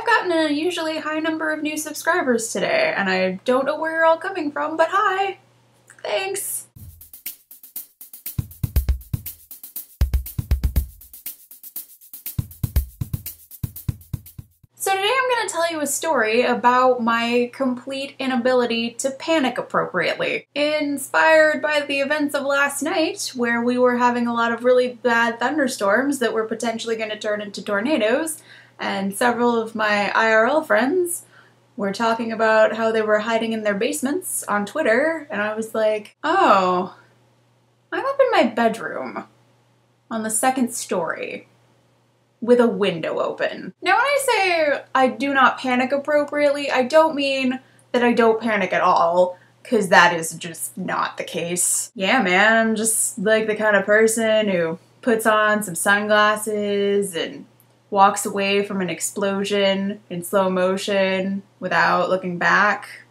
I've gotten an unusually high number of new subscribers today, and I don't know where you're all coming from, but hi! Thanks! So today I'm going to tell you a story about my complete inability to panic appropriately. Inspired by the events of last night, where we were having a lot of really bad thunderstorms that were potentially going to turn into tornadoes, and several of my IRL friends were talking about how they were hiding in their basements on Twitter, and I was like, oh, I'm up in my bedroom on the second story with a window open. Now when I say I do not panic appropriately, I don't mean that I don't panic at all, because that is just not the case. Yeah, man, I'm just like the kind of person who puts on some sunglasses and walks away from an explosion in slow motion without looking back.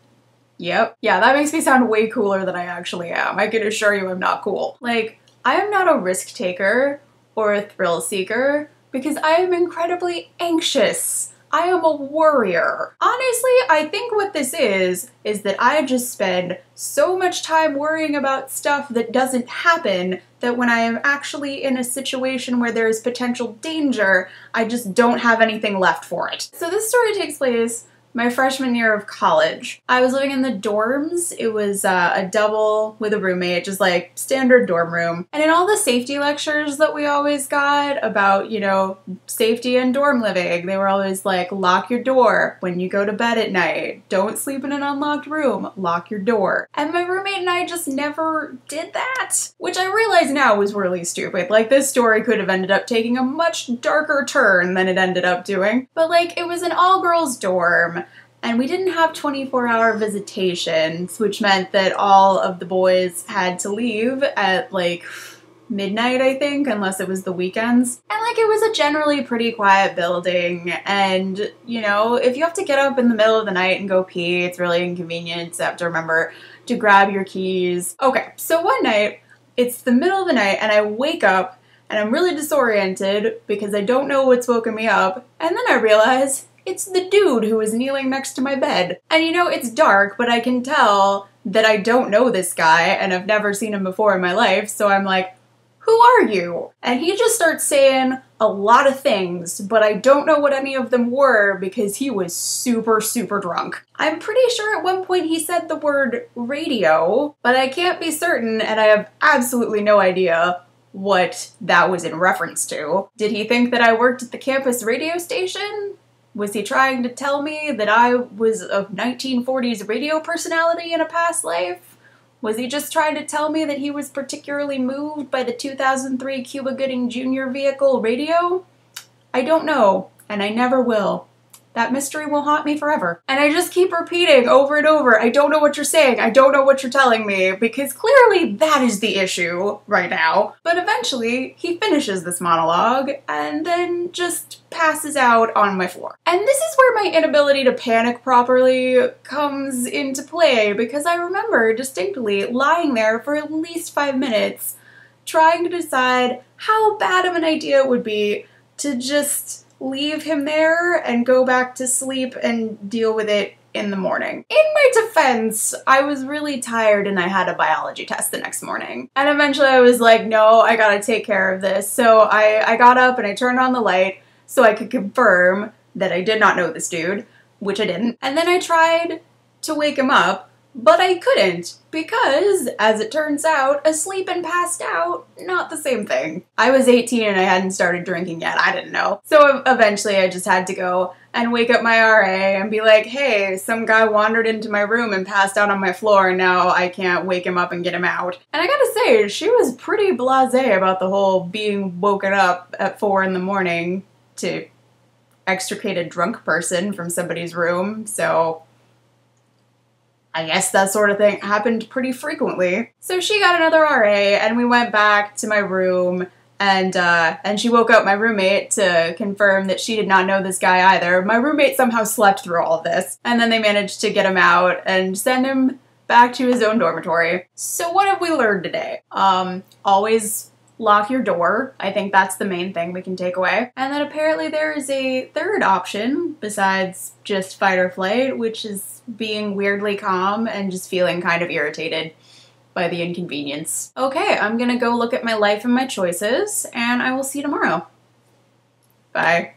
Yep. Yeah, that makes me sound way cooler than I actually am. I can assure you I'm not cool. Like, I am not a risk taker or a thrill seeker, because I am incredibly anxious. I am a worrier. Honestly, I think what this is that I just spend so much time worrying about stuff that doesn't happen that when I am actually in a situation where there is potential danger, I just don't have anything left for it. So this story takes place my freshman year of college. I was living in the dorms. It was a double with a roommate, just like standard dorm room. And in all the safety lectures that we always got about, you know, safety in dorm living, they were always like, lock your door when you go to bed at night. Don't sleep in an unlocked room. Lock your door. And my roommate and I just never did that, which I realize now was really stupid. Like, this story could have ended up taking a much darker turn than it ended up doing. But like, it was an all-girls dorm, and we didn't have 24-hour visitations, which meant that all of the boys had to leave at like midnight, I think, unless it was the weekends. And like, it was a generally pretty quiet building, and you know, if you have to get up in the middle of the night and go pee, it's really inconvenient, so you have to remember to grab your keys. Okay, so one night, it's the middle of the night, and I wake up, and I'm really disoriented because I don't know what's woken me up, and then I realize it's the dude who is kneeling next to my bed. And you know, it's dark, but I can tell that I don't know this guy and I've never seen him before in my life, so I'm like, who are you? And he just starts saying a lot of things, but I don't know what any of them were because he was super, super drunk. I'm pretty sure at one point he said the word radio, but I can't be certain, and I have absolutely no idea what that was in reference to. Did he think that I worked at the campus radio station? Was he trying to tell me that I was a 1940s radio personality in a past life? Was he just trying to tell me that he was particularly moved by the 2003 Cuba Gooding Jr. vehicle radio? I don't know, and I never will. That mystery will haunt me forever. And I just keep repeating over and over, I don't know what you're saying, I don't know what you're telling me, because clearly that is the issue right now. But eventually, he finishes this monologue and then just passes out on my floor. And this is where my inability to panic properly comes into play, because I remember distinctly lying there for at least 5 minutes trying to decide how bad of an idea it would be to just leave him there and go back to sleep and deal with it in the morning. In my defense, I was really tired and I had a biology test the next morning. And eventually I was like, no, I gotta take care of this. So I got up and I turned on the light so I could confirm that I did not know this dude, which I didn't. And then I tried to wake him up, but I couldn't, because, as it turns out, asleep and passed out, not the same thing. I was 18 and I hadn't started drinking yet, I didn't know. So eventually I just had to go and wake up my RA and be like, hey, some guy wandered into my room and passed out on my floor and now I can't wake him up and get him out. And I gotta say, she was pretty blasé about the whole being woken up at 4 in the morning to extricate a drunk person from somebody's room, so I guess that sort of thing happened pretty frequently. So she got another RA and we went back to my room, and she woke up my roommate to confirm that she did not know this guy either. My roommate somehow slept through all of this, and then they managed to get him out and send him back to his own dormitory. So what have we learned today? Always lock your door. I think that's the main thing we can take away. And then apparently there is a third option besides just fight or flight, which is being weirdly calm and just feeling kind of irritated by the inconvenience. Okay, I'm gonna go look at my life and my choices, and I will see you tomorrow. Bye.